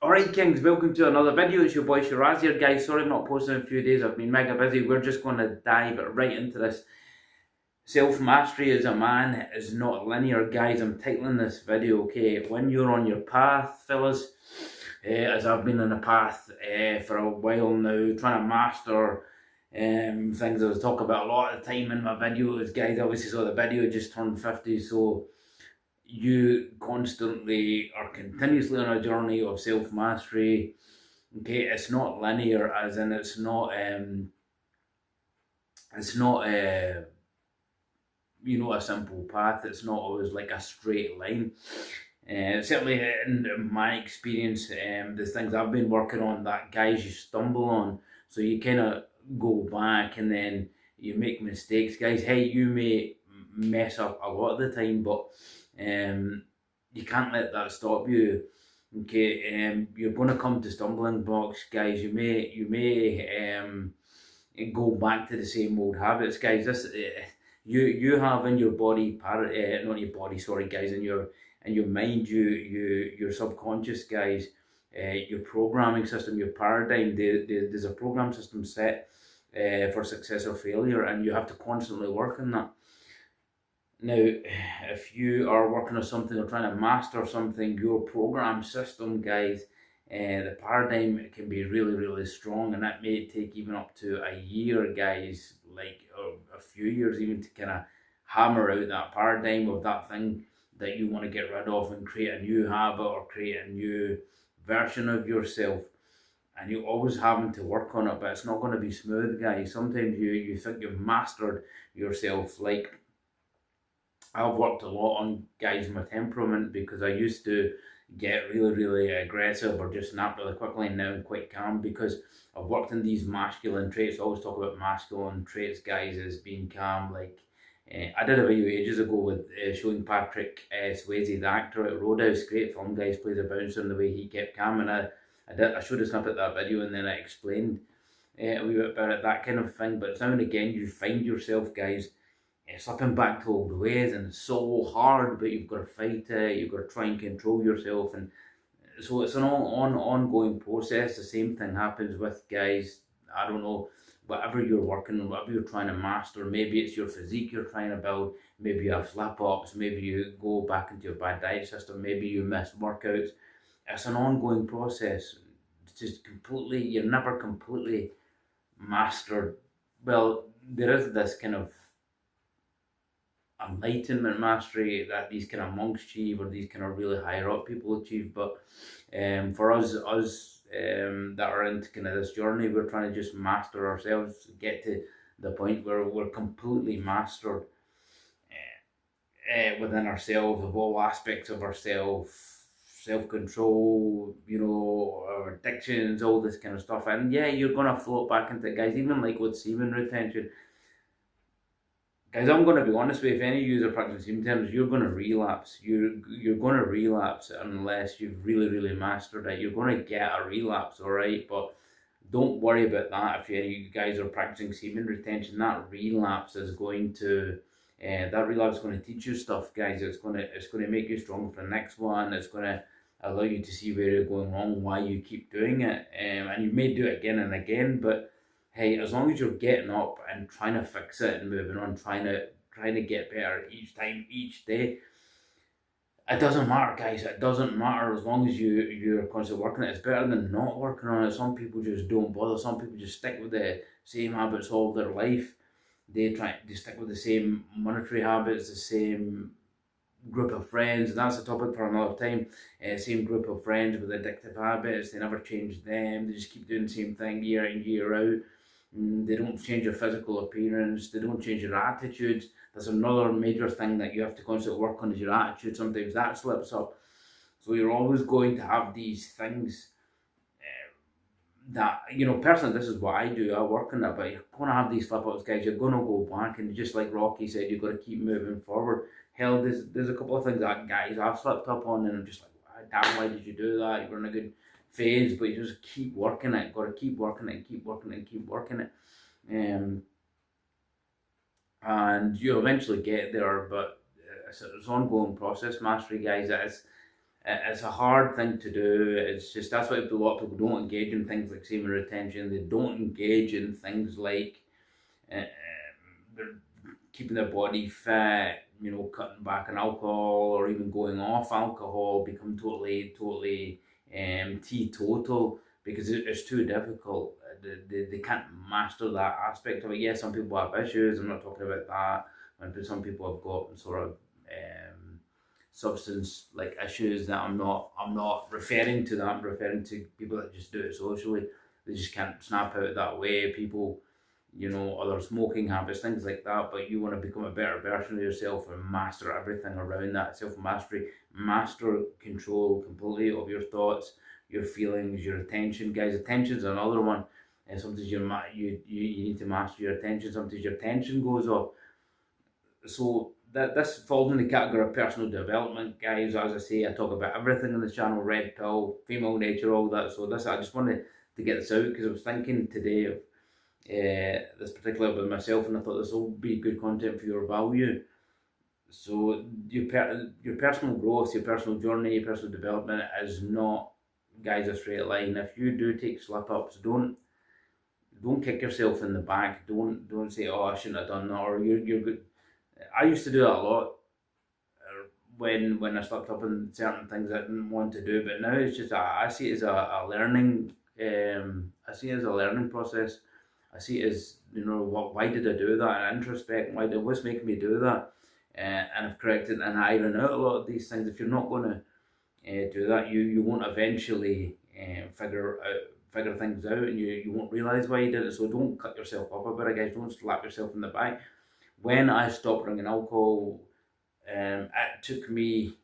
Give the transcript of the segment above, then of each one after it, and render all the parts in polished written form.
Alright Kings, welcome to another video. It's your boy Shiraz here, guys. Sorry I'm not posting in a few days, I've been mega busy. We're just going to dive right into this. Self-mastery as a man is not linear, guys. I'm titling this video, okay, when you're on your path, fellas, as I've been on a path for a while now, trying to master things I was talking about a lot of the time in my videos, guys. Obviously saw the video, just turned 50, so you constantly are continuously on a journey of self-mastery. Okay, it's not linear, as in it's not a simple path. It's not always like a straight line. Certainly in my experience, the things I've been working on, that guys you stumble on, so you kind of go back and then you make mistakes, guys. Hey, you may mess up a lot of the time, but you can't let that stop you. Okay, you're going to come to stumbling blocks, guys. You may go back to the same old habits, guys. This you have in your body, not your body, sorry, guys, in your mind, your subconscious, guys, your programming system, your paradigm. There's a program system set for success or failure, and you have to constantly work on that. Now, if you are working on something or trying to master something, your program system, guys, the paradigm can be really, really strong, and that may take even up to a year, guys, like a few years even, to kind of hammer out that paradigm of that thing that you want to get rid of and create a new habit or create a new version of yourself. And you're always having to work on it, but it's not going to be smooth, guys. Sometimes you think you've mastered yourself. Like, I've worked a lot on, guys, my temperament, because I used to get really, really aggressive or just snap really quickly, and now I'm quite calm because I've worked in these masculine traits. I always talk about masculine traits, guys, as being calm. Like, I did a video ages ago with showing Patrick Swayze, the actor at Roadhouse. Great film, guys, plays a bouncer, and the way he kept calm. And I showed a snippet of that video, and then I explained a wee bit about it, that kind of thing. But now and again, you find yourself, guys, slipping back to old ways, and it's so hard, but you've got to fight it, you've got to try and control yourself, and so it's an ongoing process. The same thing happens with, guys, I don't know, whatever you're working on, whatever you're trying to master. Maybe it's your physique you're trying to build, maybe you have slip-ups, maybe you go back into your bad diet system, maybe you miss workouts. It's an ongoing process. It's just completely, you're never completely mastered. Well, there is this kind of enlightenment mastery that these kind of monks achieve, or these kind of really higher up people achieve. But for us that are into kind of this journey, we're trying to just master ourselves, get to the point where we're completely mastered within ourselves, of all aspects of ourselves, self-control, our addictions, all this kind of stuff. And yeah, you're gonna float back into, guys, even like with semen retention. Guys, I'm going to be honest with you, if any of you are practicing semen terms, you're going to relapse. You're going to relapse unless you've really, really mastered it. You're going to get a relapse, alright? But don't worry about that. If any of you guys are practicing semen retention, that relapse is going to teach you stuff, guys. It's going to make you stronger for the next one. It's going to allow you to see where you're going wrong, why you keep doing it, and you may do it again and again, but hey, as long as you're getting up and trying to fix it and moving on, trying to get better each time, each day, it doesn't matter, guys. It doesn't matter, as long as you're constantly working it. It's better than not working on it. Some people just don't bother. Some people just stick with the same habits all their life. They stick with the same monetary habits, the same group of friends, and that's a topic for another time. Same group of friends with addictive habits. They never change them. They just keep doing the same thing year in, year out. They don't change your physical appearance. They don't change your attitudes. That's another major thing that you have to constantly work on, is your attitude. Sometimes that slips up. So you're always going to have these things that, personally, this is what I do. I work on it, but you're going to have these slip-ups, guys. You're going to go back, and just like Rocky said, you've got to keep moving forward. Hell, there's a couple of things that, guys, I've slipped up on, and I'm just like, damn, why did you do that? You were in a good phase, but you just keep working it. Got to keep working it, keep working it, keep working it. And you eventually get there, but it's an ongoing process, mastery, guys. It's a hard thing to do. It's just that's why a lot of people don't engage in things like saving retention. They don't engage in things like they're keeping their body fit, cutting back on alcohol or even going off alcohol, become totally teetotal because it's too difficult. They can't master that aspect of it. Yes, some people have issues. I'm not talking about that. And some people have got sort of substance like issues that I'm not referring to that. I'm referring to people that just do it socially. They just can't snap out that way. People, other smoking habits, things like that. But you want to become a better version of yourself and master everything around that. Self mastery, master control completely of your thoughts, your feelings, your attention. Guys, attention's another one. And sometimes you need to master your attention. Sometimes your attention goes off. So this falls in the category of personal development, guys. As I say, I talk about everything on the channel: red pill, female nature, all that. So I just wanted to get this out because I was thinking today of this particular with myself, and I thought this will be good content for your value. So your personal growth, your personal journey, your personal development is not, guys, a straight line. If you do take slip ups, don't kick yourself in the back. Don't say, oh, I shouldn't have done that, or you're good. I used to do that a lot when I slipped up in certain things I didn't want to do, but now it's just I see it as a learning. I see it as a learning process. I see it as, why did I do that? And introspect, what's making me do that? And I've corrected and iron out a lot of these things. If you're not going to do that, you won't eventually figure things out, and you won't realise why you did it. So don't cut yourself up about it, guys. Don't slap yourself in the back. When I stopped drinking alcohol, it took me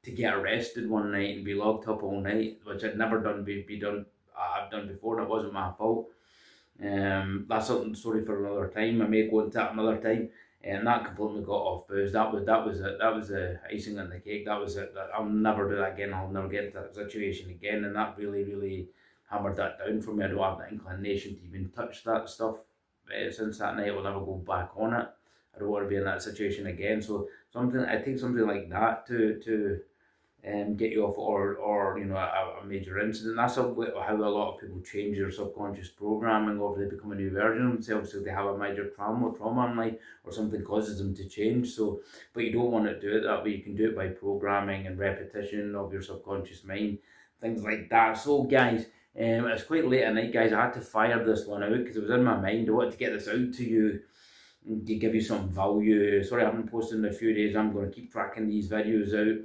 to get arrested one night and be locked up all night, which I'd never done I've done before, and it wasn't my fault. That's something, sorry, for another time. I may go into that another time. And that completely got off booze. That was it. That was the icing on the cake. That was it. I'll never do that again. I'll never get into that situation again. And that really hammered that down for me. I don't have the inclination to even touch that stuff. Since that night, I will never go back on it. I don't want to be in that situation again. So I take something like that to get you off, or a major incident. That's how a lot of people change their subconscious programming, or they become a new version of themselves. So they have a major trauma in life, or something causes them to change. So, but you don't want to do it that way. You can do it by programming and repetition of your subconscious mind, things like that. So, guys. It's quite late at night, guys. I had to fire this one out because it was in my mind. I wanted to get this out to you and to give you some value. Sorry, I haven't posted in a few days. I'm going to keep tracking these videos out.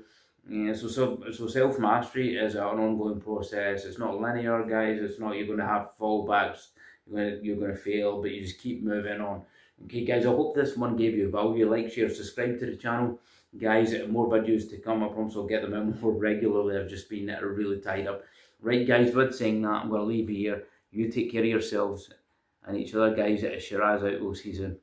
So self-mastery is an ongoing process. It's not linear, guys. It's not you're going to have fallbacks. You're going to fail, but you just keep moving on. Okay, guys, I hope this one gave you value. Like, share, subscribe to the channel. Guys, more videos to come. I promise I'll get them out more regularly. I've just been really tied up. Right, guys, with saying that, I'm going to leave you here. You take care of yourselves and each other, guys. It is Shiraz out all season.